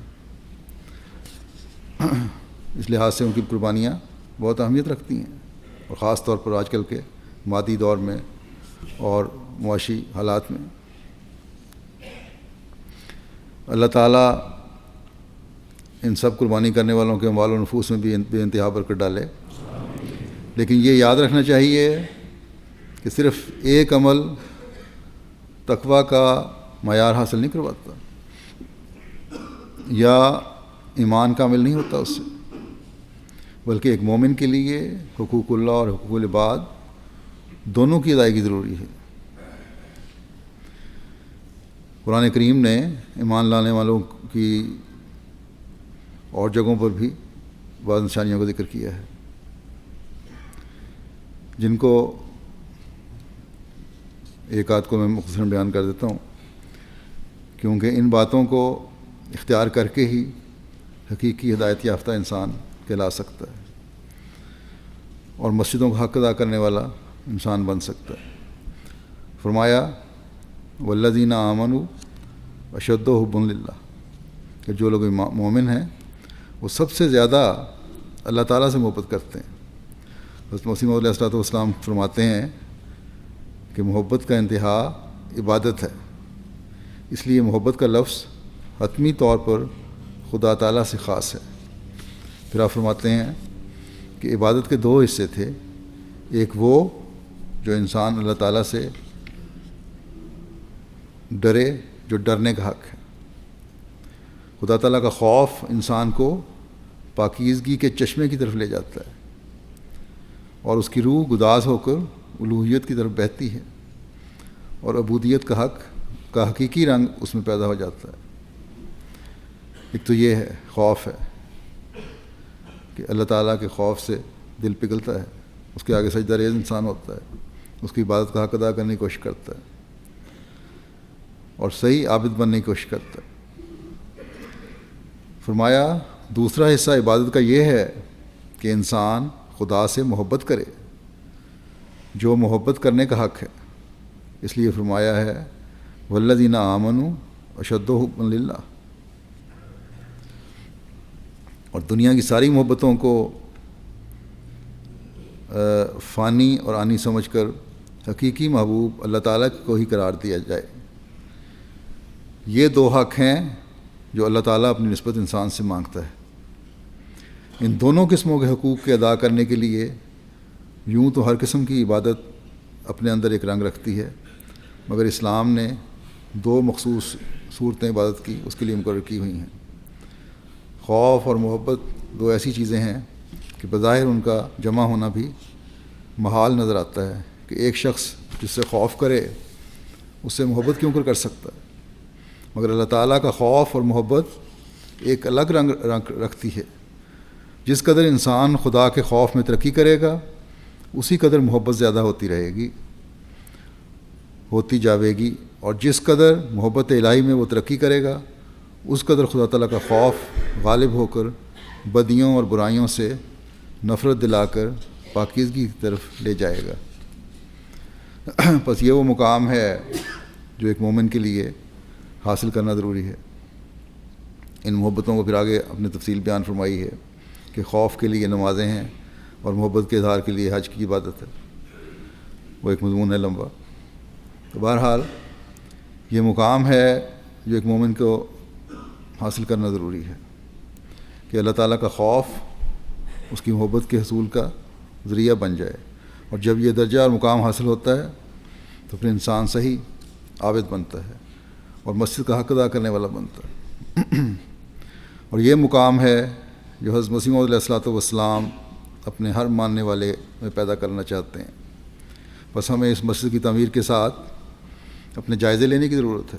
اس لحاظ سے ان کی قربانیاں بہت اہمیت رکھتی ہیں، اور خاص طور پر آج کل کے مادی دور میں اور معاشی حالات میں. اللہ تعالیٰ ان سب قربانی کرنے والوں کے اموال و نفوس میں بھی بے انتہا برکت ڈالے. لیکن یہ یاد رکھنا چاہیے کہ صرف ایک عمل تقویٰ کا معیار حاصل نہیں کرواتا یا ایمان کامل نہیں ہوتا اس سے، بلکہ ایک مومن کے لیے حقوق اللہ اور حقوق العباد دونوں کی ادائیگی ضروری ہے. قرآن کریم نے ایمان لانے والوں کی اور جگہوں پر بھی بعض نشانیوں کا ذکر کیا ہے، جن کو ایک آدھ کو میں مختصراً بیان کر دیتا ہوں، کیونکہ ان باتوں کو اختیار کر کے ہی حقیقی ہدایت یافتہ انسان کہلا سکتا ہے اور مسجدوں کا حق ادا کرنے والا انسان بن سکتا ہے۔ فرمایا والذین آمنوا اشد حبا للہ، کہ جو لوگ مومن ہیں وہ سب سے زیادہ اللہ تعالیٰ سے محبت کرتے ہیں۔ حضرت مسیح موعود علیہ السلام فرماتے ہیں کہ محبت کا انتہا عبادت ہے، اس لیے محبت کا لفظ حتمی طور پر خدا تعالیٰ سے خاص ہے۔ پھر آپ فرماتے ہیں کہ عبادت کے دو حصے تھے، ایک وہ جو انسان اللہ تعالیٰ سے ڈرے، جو ڈرنے کا حق ہے۔ خدا تعالیٰ کا خوف انسان کو پاکیزگی کے چشمے کی طرف لے جاتا ہے اور اس کی روح گداز ہو کر الوہیت کی طرف بہتی ہے اور عبودیت کا حق کا حقیقی رنگ اس میں پیدا ہو جاتا ہے۔ ایک تو یہ ہے خوف ہے کہ اللہ تعالیٰ کے خوف سے دل پگھلتا ہے، اس کے آگے سجدہ ریز انسان ہوتا ہے، اس کی عبادت کا حق ادا کرنے کی کوشش کرتا ہے اور صحیح عابد بننے کی کوشش کرتا ہے۔ فرمایا دوسرا حصہ عبادت کا یہ ہے کہ انسان خدا سے محبت کرے، جو محبت کرنے کا حق ہے۔ اس لیے فرمایا ہے والذین آمنوا اشد حبا للہ، اور دنیا کی ساری محبتوں کو فانی اور آنی سمجھ کر حقیقی محبوب اللہ تعالیٰ کو ہی قرار دیا جائے۔ یہ دو حق ہیں جو اللہ تعالیٰ اپنی نسبت انسان سے مانگتا ہے۔ ان دونوں قسموں کے حقوق کے ادا کرنے کے لیے یوں تو ہر قسم کی عبادت اپنے اندر ایک رنگ رکھتی ہے، مگر اسلام نے دو مخصوص صورتیں عبادت کی اس کے لیے مقرر کی ہوئی ہیں۔ خوف اور محبت دو ایسی چیزیں ہیں کہ بظاہر ان کا جمع ہونا بھی محال نظر آتا ہے کہ ایک شخص جس سے خوف کرے اس سے محبت کیوں کر سکتا ہے، مگر اللہ تعالیٰ کا خوف اور محبت ایک الگ رنگ رکھتی ہے۔ جس قدر انسان خدا کے خوف میں ترقی کرے گا اسی قدر محبت زیادہ ہوتی جاوے گی، اور جس قدر محبت الہی میں وہ ترقی کرے گا اس قدر خدا تعالیٰ کا خوف غالب ہو کر بدیوں اور برائیوں سے نفرت دلا کر پاکیزگی کی طرف لے جائے گا۔ بس یہ وہ مقام ہے جو ایک مومن کے لیے حاصل کرنا ضروری ہے۔ ان محبتوں کو پھر آگے اپنے تفصیل بیان فرمائی ہے کہ خوف کے لیے نمازیں ہیں اور محبت کے اظہار کے لیے حج کی عبادت ہے، وہ ایک مضمون ہے لمبا۔ تو بہرحال یہ مقام ہے جو ایک مومن کو حاصل کرنا ضروری ہے کہ اللہ تعالیٰ کا خوف اس کی محبت کے حصول کا ذریعہ بن جائے، اور جب یہ درجہ اور مقام حاصل ہوتا ہے تو پھر انسان صحیح عابد بنتا ہے اور مسجد کا حق ادا کرنے والا بنتا ہے۔ اور یہ مقام ہے جو حضرت مسیح موعود علیہ السلام اپنے ہر ماننے والے میں پیدا کرنا چاہتے ہیں۔ بس ہمیں اس مسجد کی تعمیر کے ساتھ اپنے جائزے لینے کی ضرورت ہے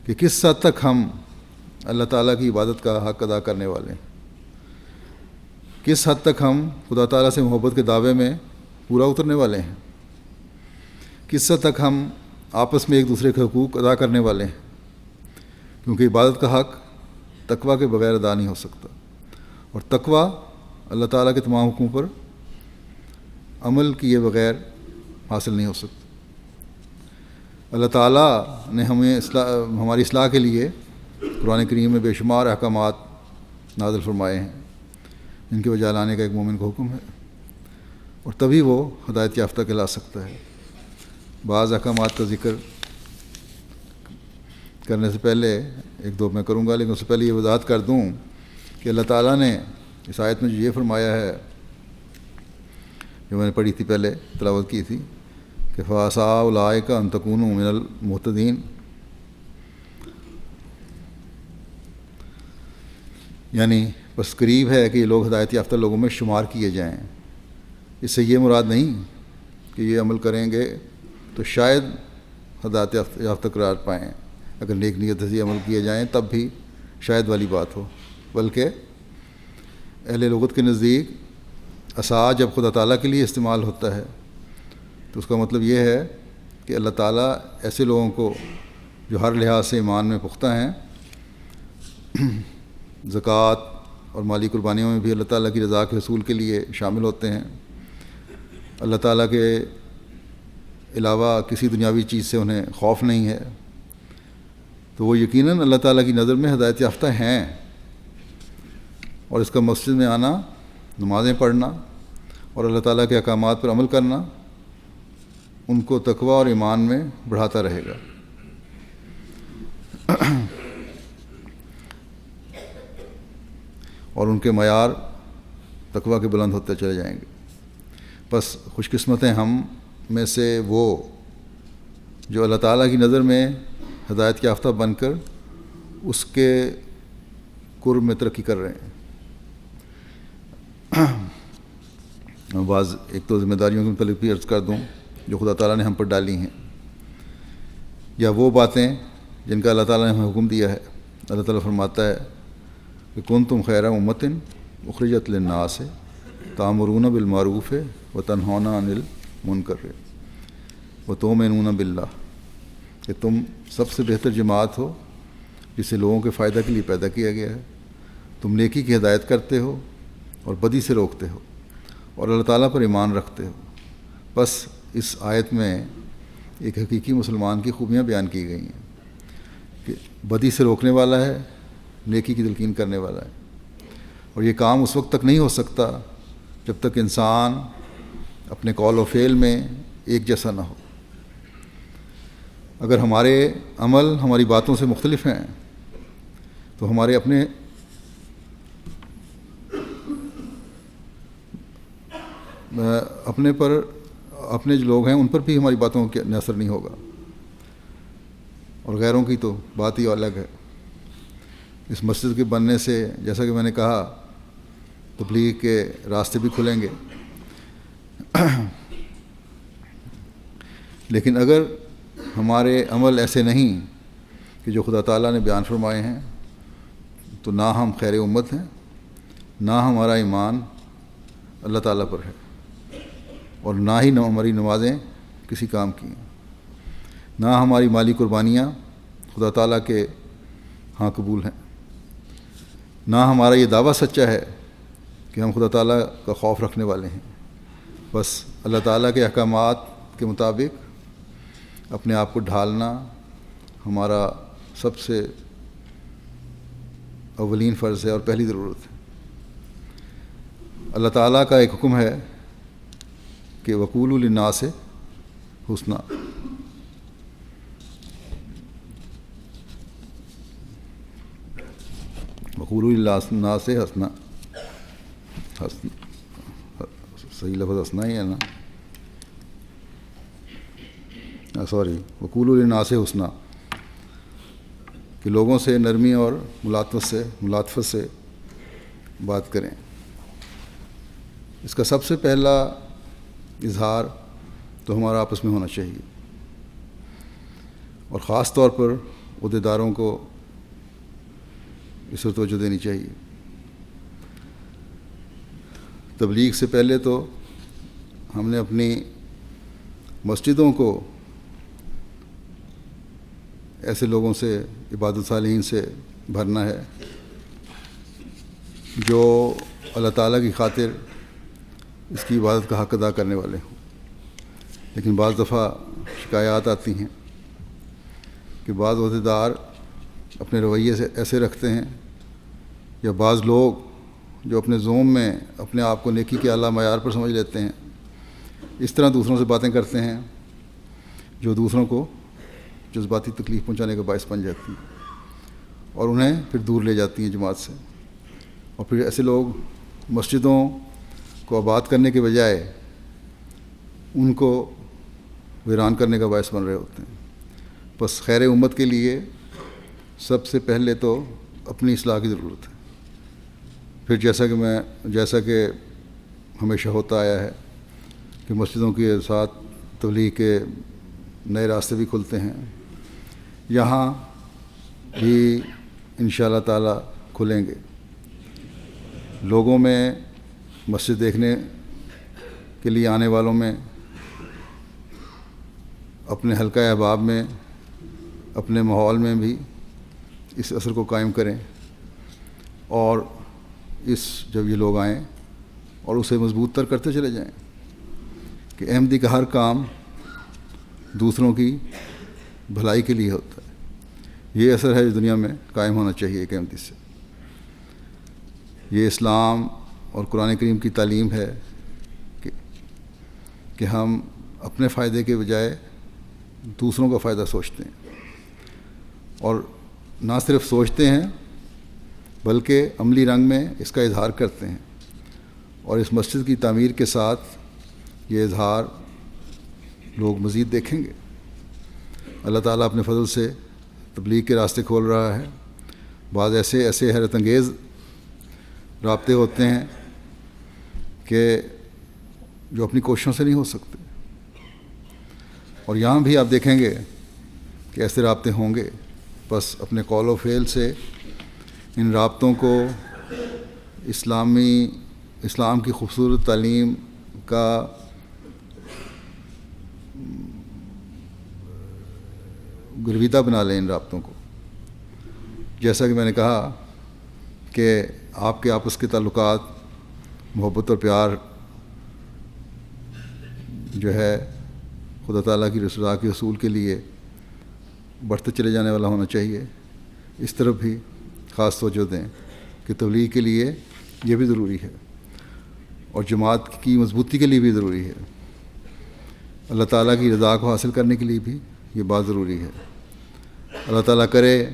کہ کس حد تک ہم اللہ تعالیٰ کی عبادت کا حق ادا کرنے والے ہیں، کس حد تک ہم خدا تعالیٰ سے محبت کے دعوے میں پورا اترنے والے ہیں، کس حد تک ہم آپس میں ایک دوسرے کے حقوق ادا کرنے والے ہیں، کیونکہ عبادت کا حق تقویٰ کے بغیر ادا نہیں ہو سکتا، اور تقویٰ اللہ تعالیٰ کے تمام حقوقوں پر عمل کیے بغیر حاصل نہیں ہو سکتا۔ اللہ تعالیٰ نے ہمیں ہماری اصلاح کے لیے قرآن کریم میں بے شمار احکامات نازل فرمائے ہیں، جن کے وجہ لانے کا ایک مومن کو حکم ہے، اور تبھی وہ ہدایت یافتہ کہلا سکتا ہے۔ بعض احکامات کا ذکر کرنے سے پہلے ایک دو میں کروں گا، لیکن اس سے پہلے یہ وضاحت کر دوں کہ اللہ تعالیٰ نے اس آیت میں جو یہ فرمایا ہے، جو میں نے پڑھی تھی پہلے تلاوت کی تھی کہ فَعَسَىٰ أُولَٰئِکَ أَن تَکُونُوا مِنَ الْمُهْتَدِینَ، یعنی بس قریب ہے کہ یہ لوگ ہدایت یافتہ لوگوں میں شمار کیے جائیں۔ اس سے یہ مراد نہیں کہ یہ عمل کریں گے تو شاید ہدایت یافتہ قرار پائیں، اگر نیک نیت سے عمل کیے جائیں تب بھی شاید والی بات ہو، بلکہ اہل لغت کے نزدیک عصا جب خدا تعالیٰ کے لیے استعمال ہوتا ہے تو اس کا مطلب یہ ہے کہ اللہ تعالیٰ ایسے لوگوں کو جو ہر لحاظ سے ایمان میں پختہ ہیں، زکوٰۃ اور مالی قربانیوں میں بھی اللہ تعالیٰ کی رضا کے حصول کے لیے شامل ہوتے ہیں، اللہ تعالیٰ کے علاوہ کسی دنیاوی چیز سے انہیں خوف نہیں ہے، تو وہ یقیناً اللہ تعالیٰ کی نظر میں ہدایت یافتہ ہیں، اور اس کا مسجد میں آنا، نمازیں پڑھنا اور اللہ تعالیٰ کے احکامات پر عمل کرنا ان کو تقوی اور ایمان میں بڑھاتا رہے گا۔ اور ان کے معیار تقوی کے بلند ہوتے چلے جائیں گے۔ بس خوش قسمت ہیں ہم میں سے وہ جو اللہ تعالیٰ کی نظر میں ہدایت یافتہ بن کر اس کے قرب میں ترقی کر رہے ہیں۔ بعض ایک تو ذمہ داریوں کے متعلق بھی عرض کر دوں جو خدا تعالیٰ نے ہم پر ڈالی ہیں، یا وہ باتیں جن کا اللہ تعالیٰ نے ہمیں حکم دیا ہے۔ اللہ تعالیٰ فرماتا ہے کہ کنتم خیر امۃ اخرجت للناس تأمرون بالمعروف وتنہون عن المنکر وتؤمنون باللہ، کہ تم سب سے بہتر جماعت ہو جسے لوگوں کے فائدہ کے لیے پیدا کیا گیا ہے، تم نیکی کی ہدایت کرتے ہو اور بدی سے روکتے ہو اور اللہ تعالیٰ پر ایمان رکھتے ہو۔ بس اس آیت میں ایک حقیقی مسلمان کی خوبیاں بیان کی گئی ہیں کہ بدی سے روکنے والا ہے، نیکی کی تلقین کرنے والا ہے، اور یہ کام اس وقت تک نہیں ہو سکتا جب تک انسان اپنے قول و فعل میں ایک جیسا نہ ہو۔ اگر ہمارے عمل ہماری باتوں سے مختلف ہیں تو ہمارے اپنے جو لوگ ہیں ان پر بھی ہماری باتوں کا اثر نہیں ہوگا، اور غیروں کی تو بات ہی الگ ہے۔ اس مسجد کے بننے سے جیسا کہ میں نے کہا تبلیغ کے راستے بھی کھلیں گے، لیکن اگر ہمارے عمل ایسے نہیں کہ جو خدا تعالیٰ نے بیان فرمائے ہیں تو نہ ہم خیر امت ہیں، نہ ہمارا ایمان اللہ تعالیٰ پر ہے، اور نہ ہی ہماری نمازیں کسی کام کی ہیں، نہ ہماری مالی قربانیاں خدا تعالیٰ کے ہاں قبول ہیں، نہ ہمارا یہ دعویٰ سچا ہے کہ ہم خدا تعالیٰ کا خوف رکھنے والے ہیں۔ بس اللہ تعالیٰ کے احکامات کے مطابق اپنے آپ کو ڈھالنا ہمارا سب سے اولین فرض ہے اور پہلی ضرورت ہے۔ اللہ تعالیٰ کا ایک حکم ہے کہ وقولوا للناس حسنا، وقولوا للناس حسنا، صحیح لفظ حسنا ہی ہے نا، سوری وقولوا للناس حسنا، کہ لوگوں سے نرمی اور ملاطفت سے بات کریں۔ اس کا سب سے پہلا اظہار تو ہمارا آپس میں ہونا چاہیے، اور خاص طور پر عہدیداروں کو اس پر توجہ دینی چاہیے۔ تبلیغ سے پہلے تو ہم نے اپنی مسجدوں کو ایسے لوگوں سے، عبادت صالحین سے بھرنا ہے جو اللہ تعالیٰ کی خاطر اس کی عبادت کا حق ادا کرنے والے ہوں۔ لیکن بعض دفعہ شکایات آتی ہیں کہ بعض عہدیدار اپنے رویے سے ایسے رکھتے ہیں، یا بعض لوگ جو اپنے زوم میں اپنے آپ کو نیکی کے اعلیٰ معیار پر سمجھ لیتے ہیں، اس طرح دوسروں سے باتیں کرتے ہیں جو دوسروں کو جذباتی تکلیف پہنچانے کا باعث بن جاتی ہیں، اور انہیں پھر دور لے جاتی ہیں جماعت سے، اور پھر ایسے لوگ مسجدوں کو آباد کرنے کے بجائے ان کو ویران کرنے کا باعث بن رہے ہوتے ہیں۔ بس خیر امت کے لیے سب سے پہلے تو اپنی اصلاح کی ضرورت ہے، پھر جیسا کہ ہمیشہ ہوتا آیا ہے کہ مسجدوں کے ساتھ تبلیغ کے نئے راستے بھی کھلتے ہیں۔ یہاں بھی انشاءاللہ تعالی کھلیں گے. لوگوں میں مسجد دیکھنے کے لیے آنے والوں میں، اپنے حلقہ احباب میں، اپنے ماحول میں بھی اس اثر کو قائم کریں، اور جب یہ لوگ آئیں اور اسے مضبوط تر کرتے چلے جائیں کہ احمدی کا ہر کام دوسروں کی بھلائی کے لیے ہوتا ہے. یہ اثر ہے جو دنیا میں قائم ہونا چاہیے ایک احمدی سے. یہ اسلام اور قرآن کریم کی تعلیم ہے کہ ہم اپنے فائدے کے بجائے دوسروں کا فائدہ سوچتے ہیں، اور نہ صرف سوچتے ہیں بلکہ عملی رنگ میں اس کا اظہار کرتے ہیں. اور اس مسجد کی تعمیر کے ساتھ یہ اظہار لوگ مزید دیکھیں گے. اللہ تعالیٰ اپنے فضل سے تبلیغ کے راستے کھول رہا ہے. بعض ایسے حیرت انگیز رابطے ہوتے ہیں کہ جو اپنی کوششوں سے نہیں ہو سکتے، اور یہاں بھی آپ دیکھیں گے کہ ایسے رابطے ہوں گے. بس اپنے قول و فعل سے ان رابطوں کو اسلام کی خوبصورت تعلیم کا گرویدہ بنا لیں. ان رابطوں کو، جیسا کہ میں نے کہا کہ آپ کے آپس کے تعلقات، محبت اور پیار جو ہے خدا تعالیٰ کی رضا کے حصول کے لیے بڑھتے چلے جانے والا ہونا چاہیے. اس طرف بھی خاص توجہ دیں کہ تبلیغ کے لیے یہ بھی ضروری ہے، اور جماعت کی مضبوطی کے لیے بھی ضروری ہے. اللہ تعالیٰ کی رضا کو حاصل کرنے کے لیے بھی یہ بات ضروری ہے. اللہ تعالیٰ کرے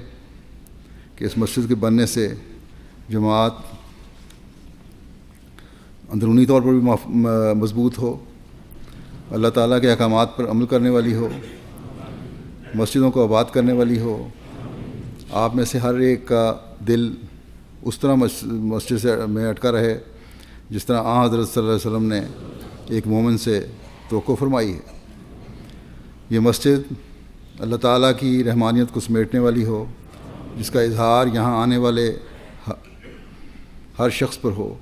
کہ اس مسجد کے بننے سے جماعت اندرونی طور پر بھی مضبوط ہو، اللہ تعالیٰ کے احکامات پر عمل کرنے والی ہو، مسجدوں کو آباد کرنے والی ہو. آپ میں سے ہر ایک کا دل اس طرح مسجد سے میں اٹکا رہے جس طرح حضرت صلی اللہ علیہ وسلم نے ایک مومن سے توقع فرمائی ہے. یہ مسجد اللہ تعالیٰ کی رحمانیت کو سمیٹنے والی ہو، جس کا اظہار یہاں آنے والے ہر شخص پر ہو،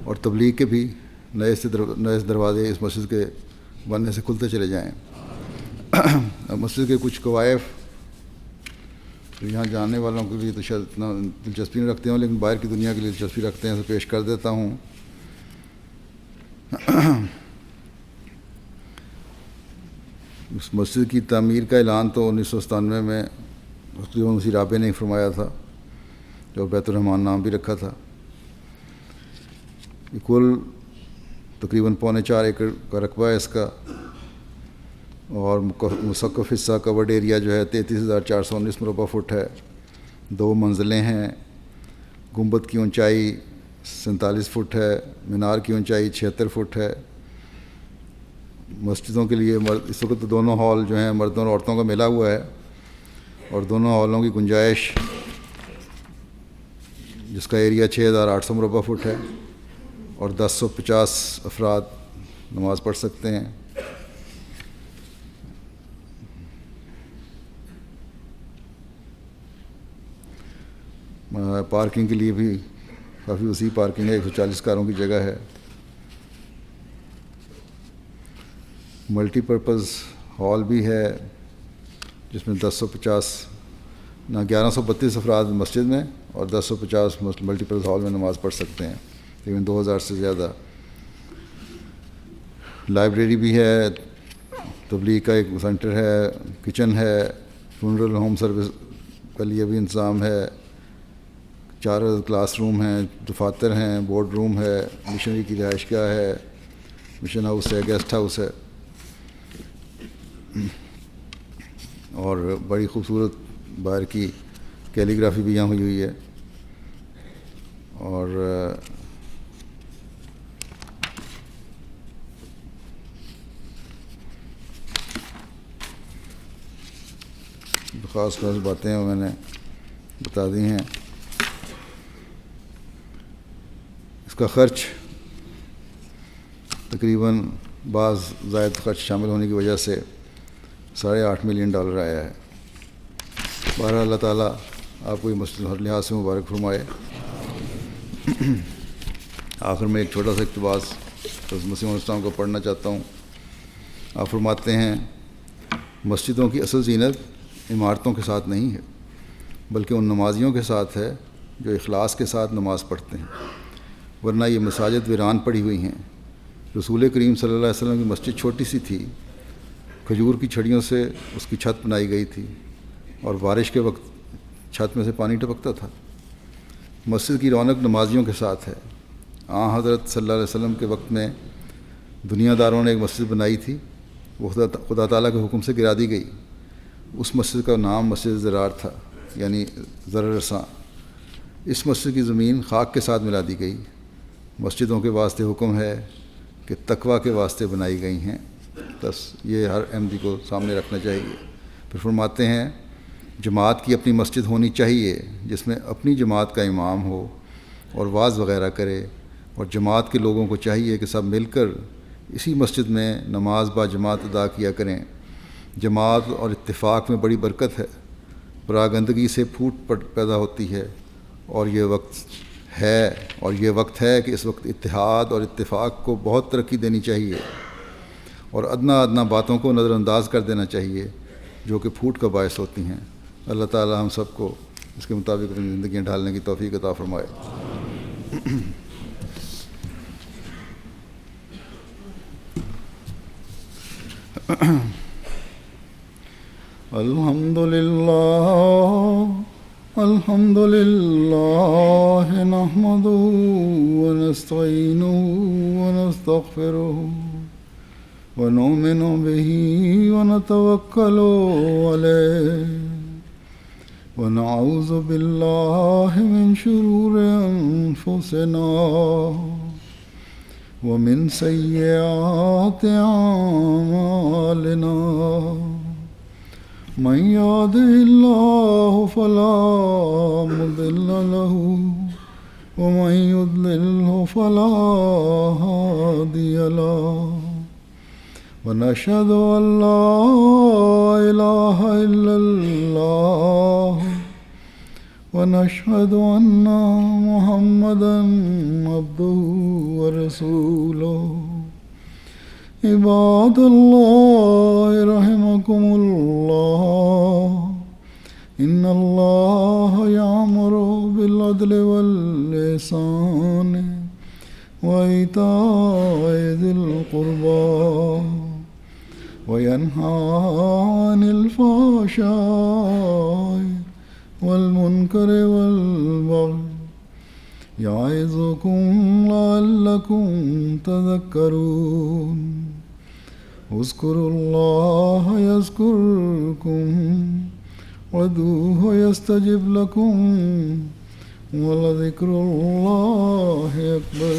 اور تبلیغ کے بھی نئے دروازے اس مسجد کے بننے سے کھلتے چلے جائیں. مسجد کے کچھ کوائف یہاں جاننے والوں کے لیے تو شاید اتنا دلچسپی نہیں رکھتے ہوں، لیکن باہر کی دنیا کے لیے دلچسپی رکھتے ہیں، تو پیش کر دیتا ہوں. اس مسجد کی تعمیر کا اعلان تو 1997 میں تقریباً اسی رابع نے فرمایا تھا، جو بیت الرحمن نام بھی رکھا تھا. یہ کل تقریباً 4.25 ایکڑ کا رقبہ ہے اس کا، اور مسقف حصہ کورڈ ایریا جو ہے 33,419 مربع فٹ ہے. 2 منزلیں ہیں. گنبد کی اونچائی 47 فٹ ہے. مینار کی اونچائی 76 فٹ ہے. مسجدوں کے لیے اس وقت دونوں ہال جو ہیں مردوں اور عورتوں کا ملا ہوا ہے، اور دونوں ہالوں کی گنجائش جس کا ایریا 6,800 مربع فٹ ہے، اور 1050 افراد نماز پڑھ سکتے ہیں. پارکنگ کے لیے بھی کافی وسیع پارکنگ ہے، 140 کاروں کی جگہ ہے. ملٹی پرپز ہال بھی ہے جس میں 1132 افراد مسجد میں اور 1050 ملٹی پرپز ہال میں نماز پڑھ سکتے ہیں، تقریباً 2000 سے زیادہ. لائبریری بھی ہے، تبلیغ کا ایک سینٹر ہے، کچن ہے، فنرل ہوم سروس کا لیے بھی انتظام ہے، 4 کلاس روم ہیں، دفاتر ہیں، بورڈ روم ہے، مشنری کی رہائش گاہ ہے، مشن ہاؤس ہے، گیسٹ ہاؤس ہے، اور بڑی خوبصورت باہر کی کیلیگرافی بھی یہاں ہوئی ہے. اور خاص باتیں میں نے بتا دی ہیں. اس کا خرچ تقریباً بعض زائد خرچ شامل ہونے کی وجہ سے $8.5 ملین آیا ہے. بہرحال اللہ تعالیٰ آپ کو یہ مسجد ہر لحاظ سے مبارک فرمائے۔ آخر میں ایک چھوٹا سا اقتباس حضرت مسیح علیہ السلام کو پڑھنا چاہتا ہوں۔ آپ فرماتے ہیں مسجدوں کی اصل زینت عمارتوں کے ساتھ نہیں ہے بلکہ ان نمازیوں کے ساتھ ہے جو اخلاص کے ساتھ نماز پڑھتے ہیں، ورنہ یہ مساجد ویران پڑی ہوئی ہیں۔ رسول کریم صلی اللہ علیہ وسلم کی مسجد چھوٹی سی تھی، کھجور کی چھڑیوں سے اس کی چھت بنائی گئی تھی اور بارش کے وقت چھت میں سے پانی ٹپکتا تھا۔ مسجد کی رونق نمازیوں کے ساتھ ہے۔ حضرت صلی اللہ علیہ وسلم کے وقت میں دنیا داروں نے ایک مسجد بنائی تھی، وہ خدا تعالیٰ کے حکم سے گرا دی گئی۔ اس مسجد کا نام مسجد زرار تھا، یعنی زر رساں۔ اس مسجد کی زمین خاک کے ساتھ ملا دی گئی۔ مسجدوں کے واسطے حکم ہے کہ تقویٰ کے واسطے بنائی گئی ہیں، بس یہ ہر احمدی کو سامنے رکھنا چاہیے۔ پھر فرماتے ہیں جماعت کی اپنی مسجد ہونی چاہیے جس میں اپنی جماعت کا امام ہو اور واعظ وغیرہ کرے، اور جماعت کے لوگوں کو چاہیے کہ سب مل کر اسی مسجد میں نماز با جماعت ادا کیا کریں۔ جماعت اور اتفاق میں بڑی برکت ہے، پراگندگی سے پھوٹ پیدا ہوتی ہے، اور یہ وقت ہے کہ اس وقت اتحاد اور اتفاق کو بہت ترقی دینی چاہیے اور ادنا باتوں کو نظر انداز کر دینا چاہیے جو کہ پھوٹ کا باعث ہوتی ہیں۔ اللہ تعالی ہم سب کو اس کے مطابق اپنی زندگیاں ڈھالنے کی توفیق عطا فرمائے۔ الحمد للہ نحمده ونستعینه ونستغفره ونؤمن به ونتوکل علیہ ونعوذ باللہ من شرور انفسنا ومن سیئات اعمالنا من يهده الله فلا مضل له ومن يضلله فلا هادي له ونشهد أن لا إله إلا الله ونشهد أن محمدا عبده ورسوله عباد الله رحمكم الله إن الله يأمر بالعدل والإحسان وإيتاء ذي القربى وينهى عن الفحشاء والمنكر والبغي يعظكم لعلكم تذكرون اذكروا الله يذكركم وادعوه يستجب لكم ولذكر الله أكبر۔